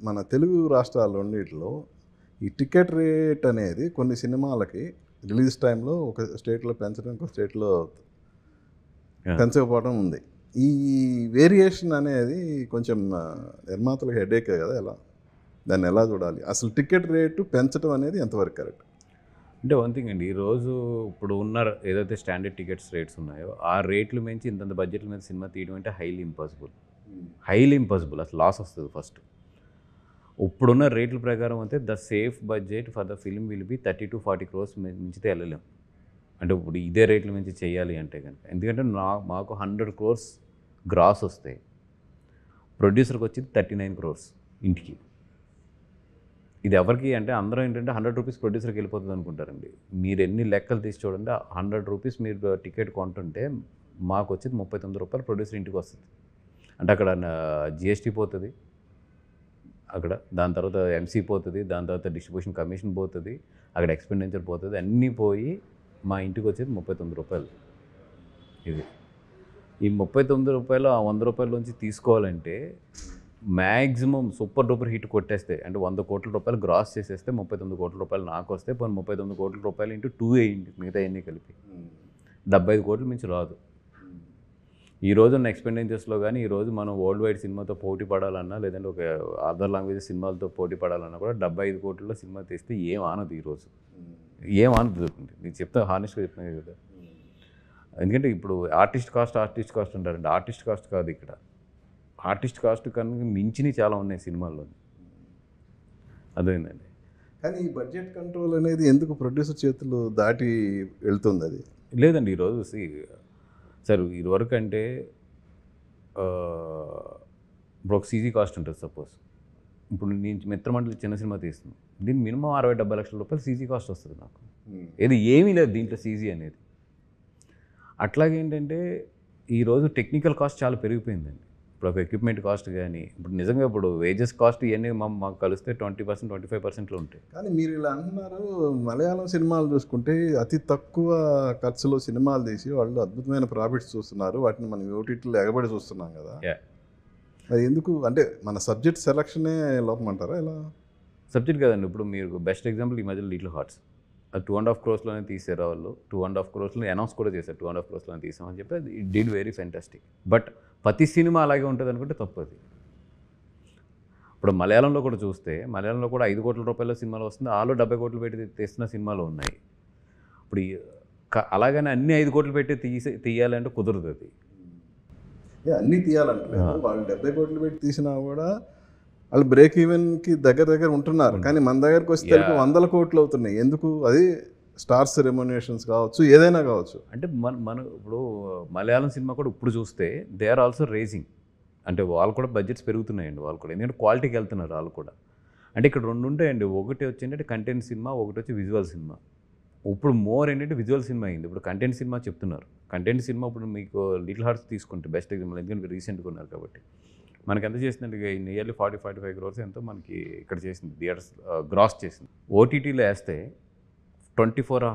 మన తెలుగు రాష్ట్రాలన్నిటిలో ఈ ticket rate అనేది కొన్ని సినిమాలకి రిలీజ్ టైంలో ఒక స్టేట్లో పెంచడం, ఇంకో స్టేట్లో పెంచకపోవడం ఉంది. ఈ వేరియేషన్ అనేది కొంచెం నిర్మాతలకు హెడేకే కదా. దాన్ని ఎలా చూడాలి? అసలు టికెట్ రేటు పెంచడం అనేది ఎంతవరకు కరెక్ట్? అంటే వన్ థింగ్ అండి, ఈరోజు ఇప్పుడు ఉన్న ఏదైతే స్టాండర్డ్ టికెట్స్ రేట్స్ ఉన్నాయో ఆ రేట్లు మించి ఇంతంత బడ్జెట్ల మీద సినిమా తీయడం అంటే హైలీ ఇంపాసిబుల్. అసలు లాస్ వస్తుంది ఫస్ట్. ఇప్పుడున్న రేట్ల ప్రకారం అయితే the safe budget for the film will be 30 to 40 crores మించితే వెళ్ళలేం. అంటే ఇప్పుడు ఇదే రేట్ల మించి చేయాలి అంటే కనుక, ఎందుకంటే మాకు 100 crores గ్రాస్ వస్తాయి, ప్రొడ్యూసర్కి వచ్చేది 39 crores ఇంటికి. ఇది ఎవరికి అంటే అందరూ ఏంటంటే 100 rupees ప్రొడ్యూసర్కి వెళ్ళిపోతుంది అనుకుంటారండి. మీరు ఎన్ని లెక్కలు తీసి చూడండి, 100 rupees మీరు టికెట్ కొంటుంటే మాకు వచ్చేది 39 రూపాయలు ప్రొడ్యూసర్ ఇంటికి వస్తుంది. అంటే అక్కడ జిఎస్టీ పోతుంది, అక్కడ దాని తర్వాత ఎంసీ పోతుంది, దాని తర్వాత డిస్ట్రిబ్యూషన్ కమిషన్ పోతుంది, అక్కడ ఎక్స్పెండిచర్ పోతుంది, అన్నీ పోయి మా ఇంటికి వచ్చేది 39 రూపాయలు. ఇది ఈ 39 రూపాయలు ఆ 100 రూపాయల నుంచి తీసుకోవాలంటే మ్యాక్సిమం సూపర్ డూపర్ హిట్ కొట్టేస్తే, అంటే 100 కోట్ల రూపాయలు గ్రాస్ చేసేస్తే 39 కోట్ల రూపాయలు నాకు వస్తే, పోనీ 39 కోట్ల రూపాయలు ఇంటూ 2 వేయండి, మిగతా అన్నీ కలిపి 75 కోట్ల మించి రాదు. ఈ రోజు ఉన్న ఎక్స్పెండిచర్స్లో కానీ ఈరోజు మనం వరల్డ్ వైడ్ సినిమాతో పోటీ పడాలన్నా, లేదంటే ఒక అదర్ లాంగ్వేజ్ సినిమాలతో పోటీ పడాలన్నా కూడా 75 కోట్లలో సినిమా తీస్తే ఏం ఆనదు. ఈరోజు ఏం ఆనదు. నేను చెప్తా, హానెస్ట్గా చెప్తున్నాను కదా. ఎందుకంటే ఇప్పుడు ఆర్టిస్ట్ కాస్ట్ అంటారండి. ఆర్టిస్ట్ కాస్ట్ కాదు ఇక్కడ. ఆర్టిస్ట్ కాస్ట్ కన్నా మించినవి చాలా ఉన్నాయి సినిమాల్లో. అదేందండి. కానీ ఈ బడ్జెట్ కంట్రోల్ అనేది ఎందుకు ప్రొడ్యూసర్ చేతులు దాటి వెళ్తుంది? అది లేదండి. ఈరోజు సార్ ఇదివరకు అంటే ఇప్పుడు ఒక సీజీ కాస్ట్ ఉంటుంది. సపోజ్ ఇప్పుడు నేను మిత్రమండలి చిన్న సినిమా తీస్తున్నాను, దీన్ని మినిమం 60-70 లక్షల రూపాయలు సీజీ కాస్ట్ వస్తుంది నాకు. ఏది ఏమీ లేదు దీంట్లో సీజీ అనేది. అట్లాగేంటంటే ఈరోజు టెక్నికల్ కాస్ట్ చాలా పెరిగిపోయిందండి. ఇప్పుడు ఒక ఎక్విప్మెంట్ కాస్ట్ కానీ, ఇప్పుడు నిజంగా ఇప్పుడు వేజెస్ కాస్ట్ ఇవన్నీ మాకు కలిస్తే 20%, 25%లో ఉంటాయి. కానీ మీరు ఇలా అంటున్నారు, మలయాళం సినిమాలు చూసుకుంటే అతి తక్కువ ఖర్చులో సినిమాలు తీసి వాళ్ళు అద్భుతమైన ప్రాఫిట్స్ చూస్తున్నారు. వాటిని మనం ఓటీటీలో ఎగబడి చూస్తున్నాం కదా. అది ఎందుకు? అంటే మన సబ్జెక్ట్ సెలక్షనే లోపమంటారా? ఇలా సబ్జెక్ట్ కదండి. ఇప్పుడు మీరు బెస్ట్ ఎగ్జాంపుల్ ఈ మధ్యలో లిటిల్ హార్ట్స్, అది 2.5 crores తీసారు వాళ్ళు. 2.5 crores అనౌన్స్ కూడా చేశారు, 2.5 crores తీసామని చెప్పి. అది it did very fantastic. But ప్రతి సినిమా అలాగే ఉంటుంది అనుకుంటే తప్పది. ఇప్పుడు మలయాళంలో కూడా చూస్తే, మలయాళంలో కూడా 5 కోట్ల రూపాయల సినిమాలు వస్తుంది, ఆలో 70 కోట్లు పెట్టి తీస్తున్న సినిమాలు ఉన్నాయి. ఇప్పుడు అలాగని అన్ని 5 కోట్లు పెట్టి తీయాలంటే కుదరదు. అది అన్నీ తీయాలంటే వాళ్ళు 70 కోట్లు పెట్టి తీసినా కూడా వాళ్ళు బ్రేక్ ఈవెన్కి దగ్గర ఉంటున్నారు. కానీ మన దగ్గరకు వస్తే 100 కోట్లు అవుతున్నాయి. ఎందుకు? అది స్టార్స్ రెమ్యునరేషన్స్ కావచ్చు, ఏదైనా కావచ్చు. అంటే మన ఇప్పుడు మలయాళం సినిమా కూడా ఇప్పుడు చూస్తే దే ఆర్ ఆల్సో రేజింగ్. అంటే వాళ్ళు కూడా బడ్జెట్స్ పెరుగుతున్నాయండి వాళ్ళు కూడా, ఎందుకంటే క్వాలిటీకి వెళ్తున్నారు వాళ్ళు కూడా. అంటే ఇక్కడ రెండు ఉంటాయండి, ఒకటి వచ్చి కంటెంట్ సినిమా, ఒకటి వచ్చి విజువల్ సినిమా. ఇప్పుడు మోర్ ఏంటంటే విజువల్ సినిమా అయింది. ఇప్పుడు కంటెంట్ సినిమా చెప్తున్నారు. కంటెంట్ సినిమా ఇప్పుడు మీకు లిటిల్ హార్ట్స్ తీసుకుంటే బెస్ట్ ఎగ్జాంపుల్, ఎందుకంటే రీసెంట్గా ఉన్నారు కాబట్టి. మనకి ఎంత చేసిందంటే నియర్లీ 40-45 crores ఎంతో మనకి ఇక్కడ చేసింది, థియేటర్స్ గ్రాస్ చేసింది. ఓటీటీలో వేస్తే 24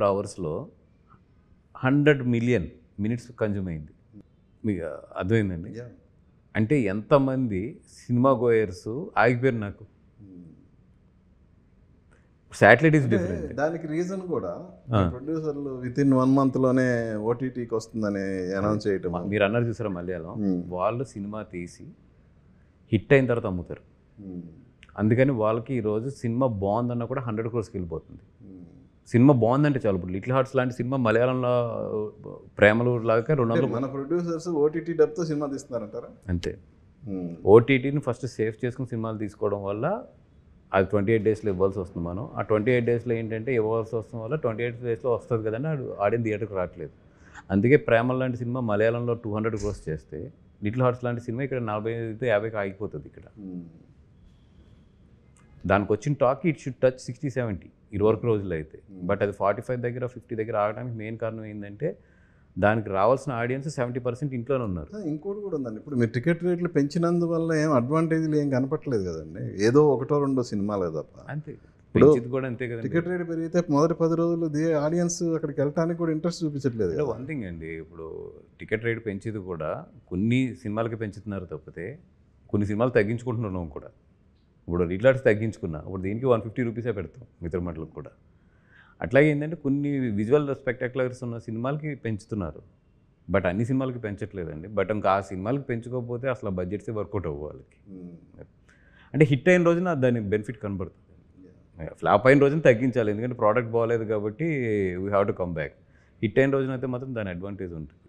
hours $100 million కన్జ్యూమ్ అయింది. మీకు అర్థమైందండి. అంటే ఎంతమంది సినిమా గోయర్స్ ఆగిపోయారు. నాకు శాటిలైట్ ఈజ్ డిఫరెంట్. దానికి రీజన్ కూడా ప్రొడ్యూసర్లు వితిన్ 1 monthలోనే ఓటీటీకి వస్తుందని అనౌన్స్ చేయటం. మీరు అన్నారు చూసారా మలయాళం, వాళ్ళు సినిమా తీసి హిట్ అయిన తర్వాత అమ్ముతారు. అందుకని వాళ్ళకి ఈరోజు సినిమా బాగుందన్నా కూడా 100 crores వెళ్ళిపోతుంది. సినిమా బాగుందంటే చాలు. ఇప్పుడు లిటిల్ హార్ట్స్ లాంటి సినిమా మలయాళంలో ప్రేమలు లాగా 200. మన ప్రొడ్యూసర్స్ ఓటీటీ డబ్తో సినిమా తీస్తున్నారంటారా? అంతే. ఓటీటీని ఫస్ట్ సేఫ్ చేసుకుని సినిమాలు తీసుకోవడం వల్ల అది 28 daysలో ఇవ్వాల్సి వస్తుంది. మనం ఆ 28 daysలో ఏంటంటే ఇవ్వాల్సి వస్తుంది వల్ల 28 daysలో వస్తుంది కదండి, ఆడియన్స్ థియేటర్కి రావట్లేదు. అందుకే ప్రేమలు లాంటి సినిమా మలయాళంలో 200 crores చేస్తే, లిటిల్ హార్ట్స్ లాంటి సినిమా ఇక్కడ 45-50 ఆగిపోతుంది ఇక్కడ. దానికి వచ్చిన టాక్ ఇట్ షుడ్ టచ్ 60-70 ఇదివరకు రోజుల్లో అయితే. బట్ అది 45 దగ్గర 50 దగ్గర ఆగడానికి మెయిన్ కారణం ఏంటంటే దానికి రావాల్సిన ఆడియన్స్ 70% ఇంట్లోనే ఉన్నారు. ఇంకోటి కూడా ఉందండి, ఇప్పుడు మీరు టికెట్ రేట్లు పెంచినందువల్ల ఏం అడ్వాంటేజ్లు ఏం కనపట్లేదు కదండి. ఏదో 1-2 సినిమాలే తప్ప. అంతే, పెంచిది కూడా అంతే కదా. టికెట్ రేట్ పెరిగితే మొదటి 10 రోజులు ఆడియన్స్ అక్కడికి వెళ్ళడానికి కూడా ఇంట్రెస్ట్ చూపించట్లేదు. వన్ థింగ్ అండి, ఇప్పుడు టికెట్ రేట్ పెంచేది కూడా కొన్ని సినిమాలకి పెంచుతున్నారు తప్పితే కొన్ని సినిమాలు తగ్గించుకుంటున్నాం కూడా. ఇప్పుడు రీలాట్స్ తగ్గించుకున్నా ఇప్పుడు దీనికి 150 రూపీసే పెడతాం మిత్రమట్లకు కూడా. అట్లాగే ఏంటంటే కొన్ని విజువల్ స్పెక్టాక్యులర్స్ ఉన్న సినిమాలకి పెంచుతున్నారు, బట్ అన్ని సినిమాలకి పెంచట్లేదండి. బట్ ఇంకా ఆ సినిమాలకి పెంచుకోకపోతే అసలు బడ్జెట్సే వర్కౌట్ అవ్వు వాళ్ళకి. అంటే హిట్ అయిన రోజున దాని బెనిఫిట్ కనబడుతుంది, ఫ్లాప్ అయిన రోజున తగ్గించాలి, ఎందుకంటే ప్రోడక్ట్ బాగాలేదు కాబట్టి we have to come back. Hit అయిన రోజున అయితే మాత్రం దాని అడ్వాంటేజ్ ఉంటుంది.